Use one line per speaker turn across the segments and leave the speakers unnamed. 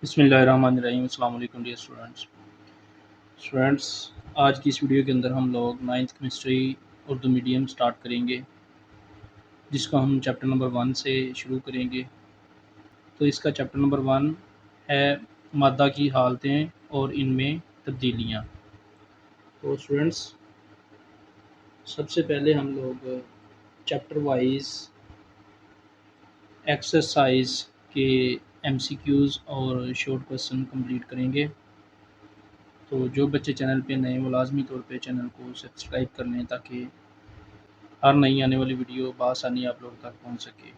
बिस्मिल्लाहिर्रहमानिर्रहीम। अस्सलाम वालेकुम डियर स्टूडेंट्स। आज की इस वीडियो के अंदर हम लोग ninth chemistry Urdu medium start करेंगे, जिसको हम चैप्टर नंबर 1 से शुरू करेंगे। तो इसका चैप्टर नंबर 1 है मादा की हालतें और इनमें तब्दीलियाँ। तो स्टूडेंट्स, सबसे पहले हम लोग चैप्टर वाइज एक्सरसाइज के MCQs और शॉर्ट क्वेश्चन कंप्लीट करेंगे। तो जो बच्चे चैनल पे नए वो लाजमी तौर पे चैनल को सब्सक्राइब कर लें, ताकि हर नई आने वाली वीडियो बआसानी आप लोगों तक पहुंच सके।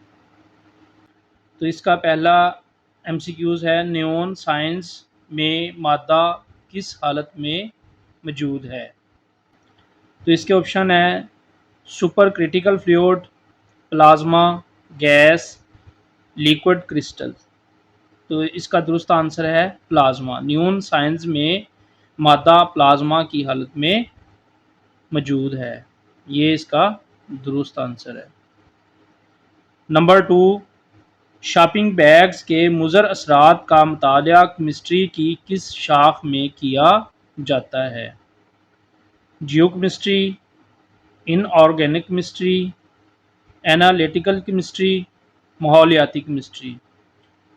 तो इसका पहला MCQs है, नियॉन साइंस में मादा किस हालत में मौजूद है। तो इसके ऑप्शन है super critical fluid, plasma, gas, liquid crystal. तो इसका दुरुस्त आंसर है प्लाज्मा। नियॉन साइंस में मादा प्लाज्मा की हालत में मौजूद है, ये इसका दुरुस्त आंसर है। नंबर 2, शॉपिंग बैग्स के मुज़र असरात का मुतालिया केमिस्ट्री की किस शाख में किया जाता है। Geochemistry, inorganic chemistry, analytical chemistry, माहौलियाती केमिस्ट्री।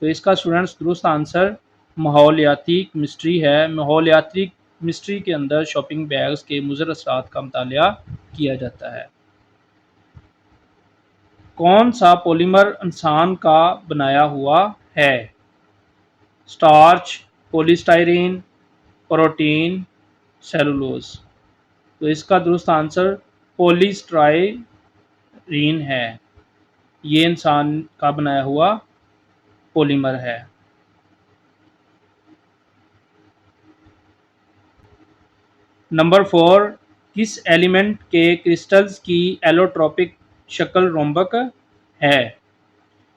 तो इसका स्टूडेंट्स दुरुस्त आंसर माहौलियाती केमिस्ट्री है। माहौलियाती केमिस्ट्री के अंदर शॉपिंग बैग्स के मुज़र असरात का मुतालिया किया जाता है। कौन सा पॉलीमर इंसान का बनाया हुआ है। Starch, polystyrene, protein, cellulose. तो इसका दुरुस्त आंसर पॉलीस्टाइरीन है, ये इंसान का बनाया हुआ पॉलीमर है। नंबर 4, किस एलिमेंट के क्रिस्टल्स की एलोट्रोपिक शक्ल रोम्बक है।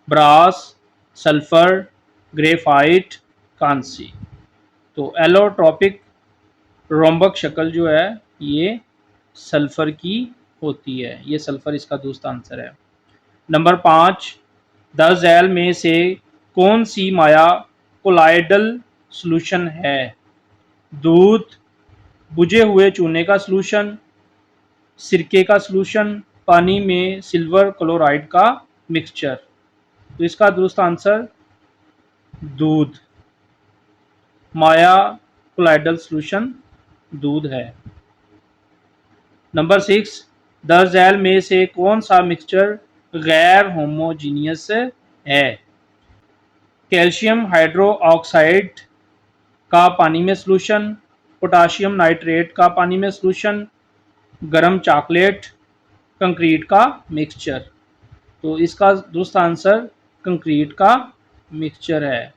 ब्रास, सल्फर, ग्रेफाइट, कांसी। तो एलोट्रोपिक रोम्बक शक्ल जो है ये सल्फर की होती है, ये सल्फर इसका दुरुस्त आंसर है। नंबर 5, द जैल में से कौन सी माया कोलाइडल सॉल्यूशन है। दूध, बुझे हुए चूने का सॉल्यूशन, सिरके का सॉल्यूशन, पानी में सिल्वर क्लोराइड का मिक्सचर। तो इसका दुरुस्त आंसर दूध। माया कोलाइडल सॉल्यूशन दूध है। नंबर 6, द जैल में से कौन सा मिक्सचर गैर होमोजीनियस है। कैल्शियम हाइड्रोक्साइड का पानी में सॉल्यूशन, पोटाशियम नाइट्रेट का पानी में सॉल्यूशन, गरम चॉकलेट, कंक्रीट का मिक्सचर। तो इसका दुरुस्त आंसर कंक्रीट का मिक्सचर है।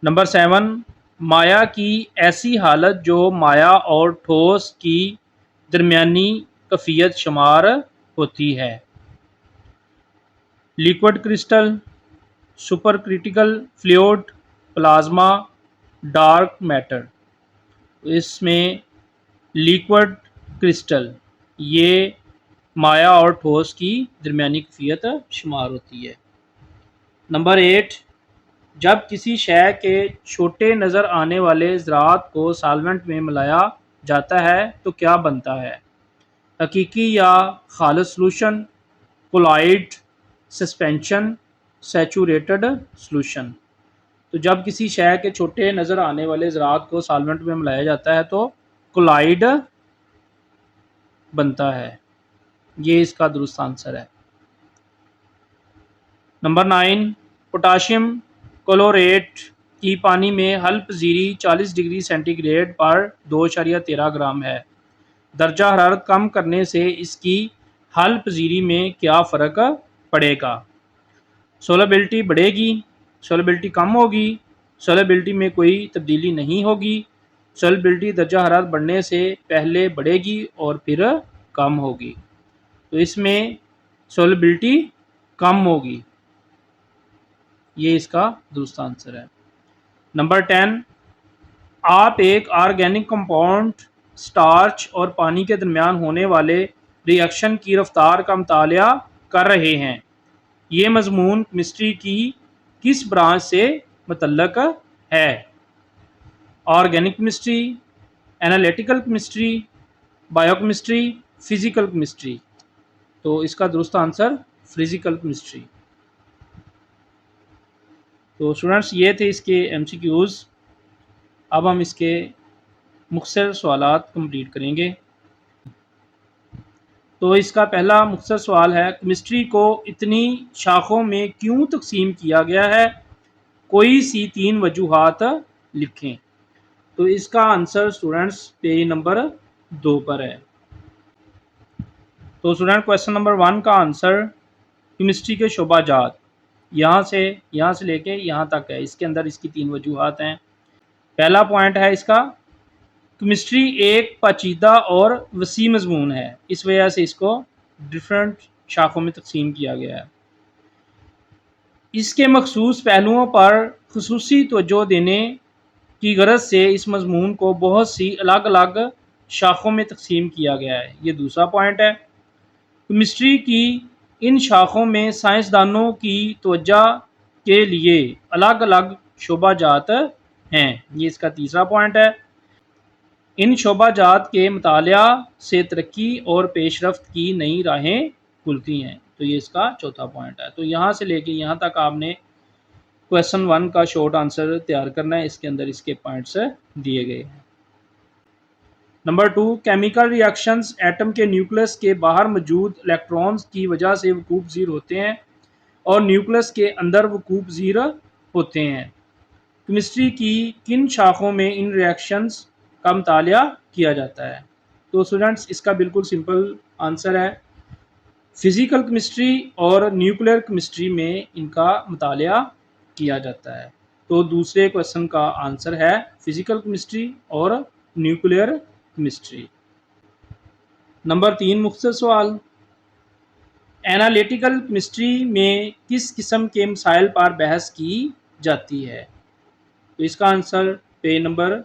नंबर 7, माया की ऐसी हालत जो माया और ठोस की दरमियानी कैफियत शुमार होती है। Liquid crystal, super critical fluid, plasma, dark matter. इसमें लिक्विड क्रिस्टल ये माया और ठोस की दरमियानी कैफियत शुमार होती है। नंबर 8, जब किसी शय के छोटे नज़र आने वाले ज़रात को सॉल्वेंट में मिलाया जाता है तो क्या बनता है। हकीकी या खालिस solution, colloid, suspension, saturated solution. तो जब किसी शय के छोटे नज़र आने वाले ज़रात को सॉल्वेंट में मिलाया जाता है तो कोलाइड बनता है, ये इसका दुरुस्त आंसर है। नंबर 9, पोटाशियम क्लोरेट की पानी में हल पजीरी 40 डिग्री सेंटीग्रेड पर 2.13 ग्राम है। दर्जा हरारत कम करने से इसकी हल पजीरी में क्या फ़र्क पड़ेगा। सोलबिलिटी बढ़ेगी, सोलबिलिटी कम होगी, सोलबिलिटी में कोई तब्दीली नहीं होगी। सोलबिलिटी दर्जा हरारत बढ़ने से पहले बढ़ेगी और फिर कम होगी। तो इसमें सोलबिलिटी कम होगी, ये इसका दुरुस्त आंसर है। नंबर 10, आप एक ऑर्गेनिक कंपाउंड स्टार्च और पानी के दरमियान होने वाले रिएक्शन की रफ्तार का मुतालिया कर रहे हैं। ये मजमून केमिस्ट्री की किस ब्रांच से मुतल्लक है। Organic chemistry, analytical chemistry, biochemistry, physical chemistry. तो इसका दुरुस्त आंसर फिजिकल केमिस्ट्री। तो स्टूडेंट्स ये थे इसके एमसीक्यूज़। अब हम इसके मुख्तसर सवालात कंप्लीट करेंगे। तो इसका पहला मुख्तसर सवाल है, केमिस्ट्री को इतनी शाखों में क्यों तकसीम किया गया है? कोई सी 3 वजूहात लिखें। तो इसका आंसर स्टूडेंट्स पेज नंबर 2 पर है। तो स्टूडेंट क्वेश्चन नंबर 1 का आंसर केमिस्ट्री के शोबाजात यहाँ से लेके यहाँ तक है। इसके अंदर इसकी 3 वजूहात हैं। पहला पॉइंट है इसका, केमिस्ट्री एक पेचीदा और वसी मजमून है, इस वजह से इसको डिफरेंट शाखों में तकसीम किया गया है। इसके मखसूस पहलुओं पर खुसूसी तवज्जो देने की गरज से इस मजमून को बहुत सी अलग अलग शाखों में तकसीम किया गया है। ये दूसरा पॉइंट है। केमिस्ट्री की इन शाखों में साइंसदानों की तवज्जो के लिए अलग अलग शोबाजात हैं। ये इसका तीसरा पॉइंट है। इन शोबाजात के मुतालिया से तरक्की और पेशरफ्त की नई राहें खुलती हैं। तो ये इसका चौथा पॉइंट है। तो यहाँ से लेके यहाँ तक आपने क्वेश्चन 1 का शॉर्ट आंसर तैयार करना है। इसके अंदर इसके पॉइंट्स दिए गए हैं। नंबर 2, केमिकल रिएक्शंस एटम के न्यूक्लियस के बाहर मौजूद इलेक्ट्रॉन्स की वजह से वकूफ़ पज़ीर होते हैं और न्यूक्लियस के अंदर वकूफ़ पज़ीर होते हैं। केमिस्ट्री की किन शाखों में इन रिएक्शंस का मुतालिया किया जाता है? तो स्टूडेंट्स इसका बिल्कुल सिंपल आंसर है, फिजिकल केमिस्ट्री और न्यूक्लियर केमिस्ट्री में इनका मुतालिया किया जाता है। तो दूसरे क्वेश्चन का आंसर है फिजिकल केमिस्ट्री और न्यूक्लियर केमिस्ट्री। नंबर 3 मुख्तसर सवाल, एनालिटिकल केमिस्ट्री में किस किस्म के मसाइल पर बहस की जाती है? तो इसका आंसर पेज नंबर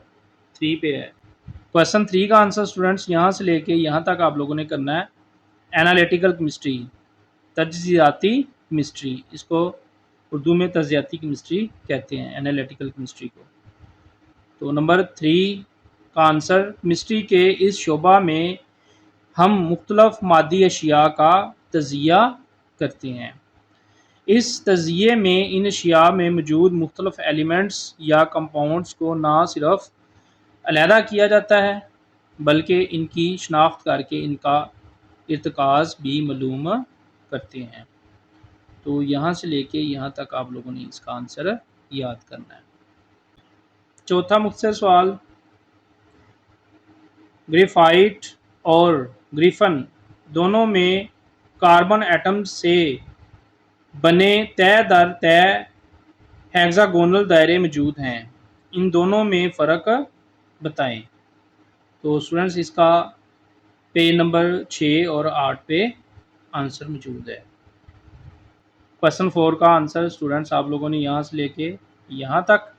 3 पे है। क्वेश्चन 3 का आंसर स्टूडेंट्स यहाँ से लेके यहाँ तक आप लोगों ने करना है। एनालिटिकल केमिस्ट्री, तज्ज़ियाती केमिस्ट्री, इसको उर्दू में तज्ज़ियाती केमिस्ट्री कहते हैं, एनालिटिकल केमिस्ट्री को। तो नंबर 3 का आंसर, केमिस्ट्री के इस शोबा में हम मुख्तलिफ मादी अशिया का तज़िया करते हैं। इस तज़िये में इन अशिया में मौजूद मुख्तलिफ एलिमेंट्स या कंपाउंड्स को ना सिर्फ अलहदा किया जाता है बल्कि इनकी शनाख्त करके इनका इर्तिकाज़ भी मालूम करते हैं। तो यहाँ से लेके यहाँ तक आप लोगों ने इसका आंसर याद करना है। चौथा मुख्तसर सवाल, ग्रेफाइट और ग्रिफन दोनों में कार्बन एटम से बने तय दर तय हेक्सागोनल दायरे मौजूद हैं। इन दोनों में फ़र्क बताएं। तो स्टूडेंट्स इसका पेज नंबर 6 और 8 पे आंसर मौजूद है। क्वेश्चन 4 का आंसर स्टूडेंट्स आप लोगों ने यहाँ से लेके यहाँ तक,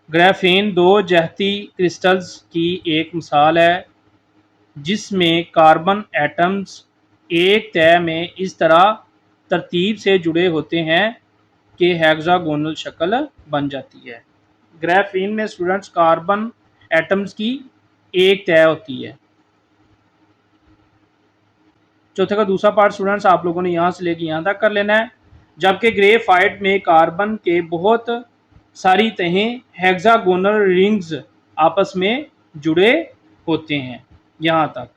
ग्राफीन 2 जहती क्रिस्टल्स की एक मिसाल है जिसमें कार्बन एटम्स एक तय में इस तरह तरतीब से जुड़े होते हैं कि हेक्सागोनल शक्ल बन जाती है। ग्राफीन में स्टूडेंट्स कार्बन एटम्स की एक तय होती है। चौथे का दूसरा पार्ट स्टूडेंट्स आप लोगों ने यहाँ से लेकर यहाँ तक कर लेना है। जबकि ग्रेफाइट में कार्बन के बहुत सारी तहें हेक्सागोनल रिंग्स आपस में जुड़े होते हैं। यहाँ तक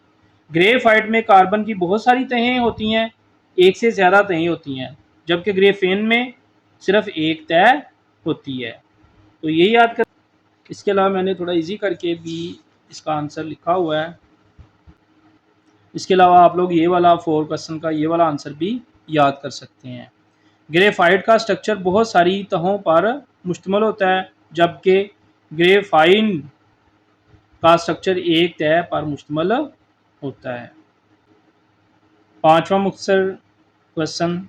ग्रेफाइट में कार्बन की बहुत सारी तहें होती हैं, एक से ज़्यादा तहें होती हैं, जबकि ग्रेफेन में सिर्फ एक तय होती है। तो यही याद कर। इसके अलावा मैंने थोड़ा इजी करके भी इसका आंसर लिखा हुआ है। इसके अलावा आप लोग ये वाला 4 क्वेश्चन का ये वाला आंसर भी याद कर सकते हैं। ग्रेफाइट का स्ट्रक्चर बहुत सारी तहों पर मुश्तमिल होता है, जबकि ग्रेफाइन का स्ट्रक्चर एक तय पर मुश्तमिल होता है। पांचवा मुख्तसर क्वेश्चन,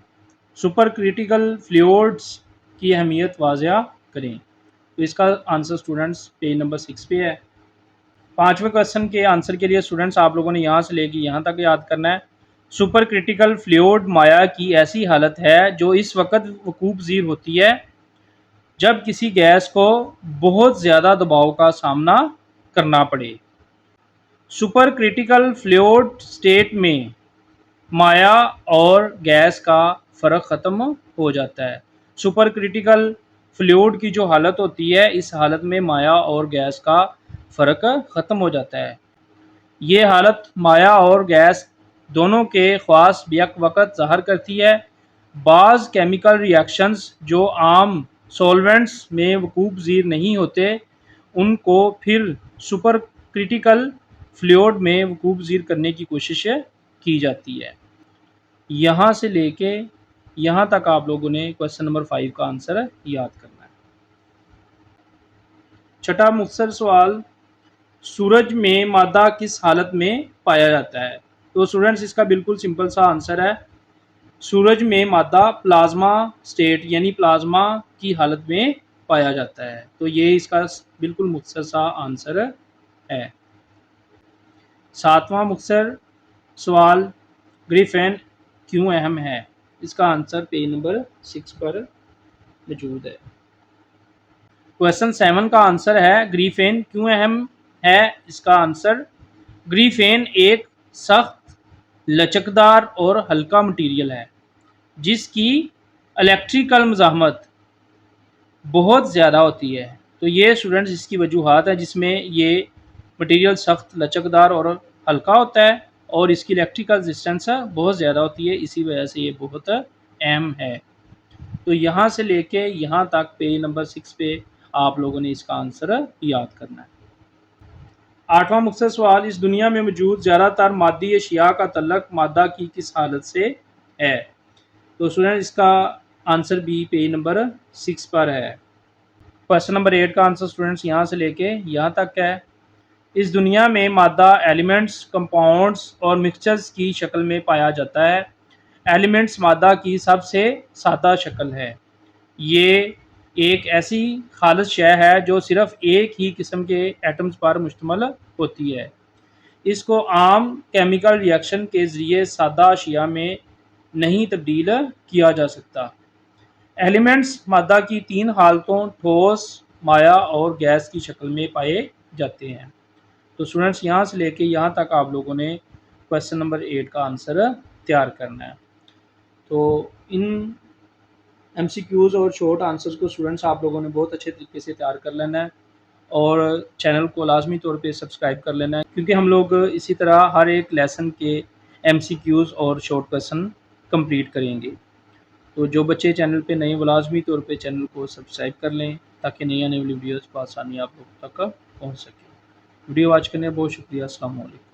सुपर क्रिटिकल फ्लूइड्स की अहमियत वाज़िया करें। तो इसका आंसर स्टूडेंट्स पेज नंबर 6 पे है। पांचवें क्वेश्चन के आंसर के लिए स्टूडेंट्स आप लोगों ने यहाँ से लेके यहाँ तक याद करना है। सुपर क्रिटिकल फ्लूइड माया की ऐसी हालत है जो इस वक्त वकूफ़ पज़ीर होती है जब किसी गैस को बहुत ज़्यादा दबाव का सामना करना पड़े। सुपर क्रिटिकल फ्लूइड स्टेट में माया और गैस का फ़र्क ख़त्म हो जाता है। सुपर क्रिटिकल फ्लूइड की जो हालत होती है, इस हालत में माया और गैस का फ़र्क ख़त्म हो जाता है। ये हालत माया और गैस दोनों के ख़ास वक़्त ज़ाहिर करती है। बाज़ केमिकल रिएक्शंस जो आम सॉल्वेंट्स में वक़ूफ़ पज़ीर नहीं होते, उनको फिर सुपर क्रिटिकल फ्लूइड में वक़ूफ़ पज़ीर करने की कोशिश की जाती है। यहाँ से लेके यहाँ तक आप लोगों ने क्वेश्चन नंबर 5 का आंसर याद करना है। छठा मुख्तसर सवाल, सूरज में मादा किस हालत में पाया जाता है? तो स्टूडेंट्स इसका बिल्कुल सिंपल सा आंसर है, सूरज में मादा प्लाज्मा स्टेट यानी प्लाज्मा की हालत में पाया जाता है। तो ये इसका बिल्कुल मुख्तसर सा आंसर है। सातवां मुख्तसर सवाल, ग्रिफिन क्यों अहम है? इसका आंसर पेज नंबर 6 पर मौजूद है। क्वेश्चन 7 का आंसर है, ग्रिफिन क्यों अहम है? इसका आंसर, ग्रिफिन एक सख्त, लचकदार और हल्का मटेरियल है जिसकी इलेक्ट्रिकल मुज़ाहमत बहुत ज़्यादा होती है। तो ये स्टूडेंट्स इसकी वजूहात है जिसमें ये मटेरियल सख्त, लचकदार और हल्का होता है और इसकी इलेक्ट्रिकल रेजिस्टेंस बहुत ज़्यादा होती है, इसी वजह से ये बहुत अहम है। तो यहाँ से लेके यहाँ तक पेज नंबर 6 पे आप लोगों ने इसका आंसर याद करना है। आठवां मुख्तसर सवाल, इस दुनिया में मौजूद ज़्यादातर मादी अशिया का तल्लक मादा की किस हालत से है? तो स्टूडेंट इसका आंसर भी पेज नंबर 6 पर है। क्वेश्चन नंबर 8 का आंसर स्टूडेंट्स यहाँ से लेके यहाँ तक है, इस दुनिया में मादा एलिमेंट्स, कंपाउंड्स और मिक्सचर्स की शक्ल में पाया जाता है। एलिमेंट्स मादा की सबसे सादा शक्ल है। ये एक ऐसी खालिस शय है जो सिर्फ एक ही किस्म के एटम्स पर मुश्तमिल होती है। इसको आम केमिकल रिएक्शन के ज़रिए सादा अशिया में नहीं तब्दील किया जा सकता। एलिमेंट्स मादा की 3 हालतों ठोस, माया और गैस की शक्ल में पाए जाते हैं। तो स्टूडेंट्स यहाँ से लेके यहाँ तक आप लोगों ने क्वेश्चन नंबर 8 का आंसर तैयार करना है। तो इन एमसीक्यूज़ और शॉर्ट आंसर्स को स्टूडेंट्स आप लोगों ने बहुत अच्छे तरीके से तैयार कर लेना है और चैनल को लाजमी तौर पे सब्सक्राइब कर लेना है, क्योंकि हम लोग इसी तरह हर एक लेसन के एमसीक्यूज़ और शॉर्ट क्वेश्चन कंप्लीट करेंगे। तो जो बच्चे चैनल पे नए, वो लाजमी तौर पे चैनल को सब्सक्राइब कर लें ताकि नई आने वाली वीडियोज़ को आसानी आप लोग तक पहुँच सके। वीडियो वॉच करने बहुत शुक्रिया। अस्सलाम वालेकुम।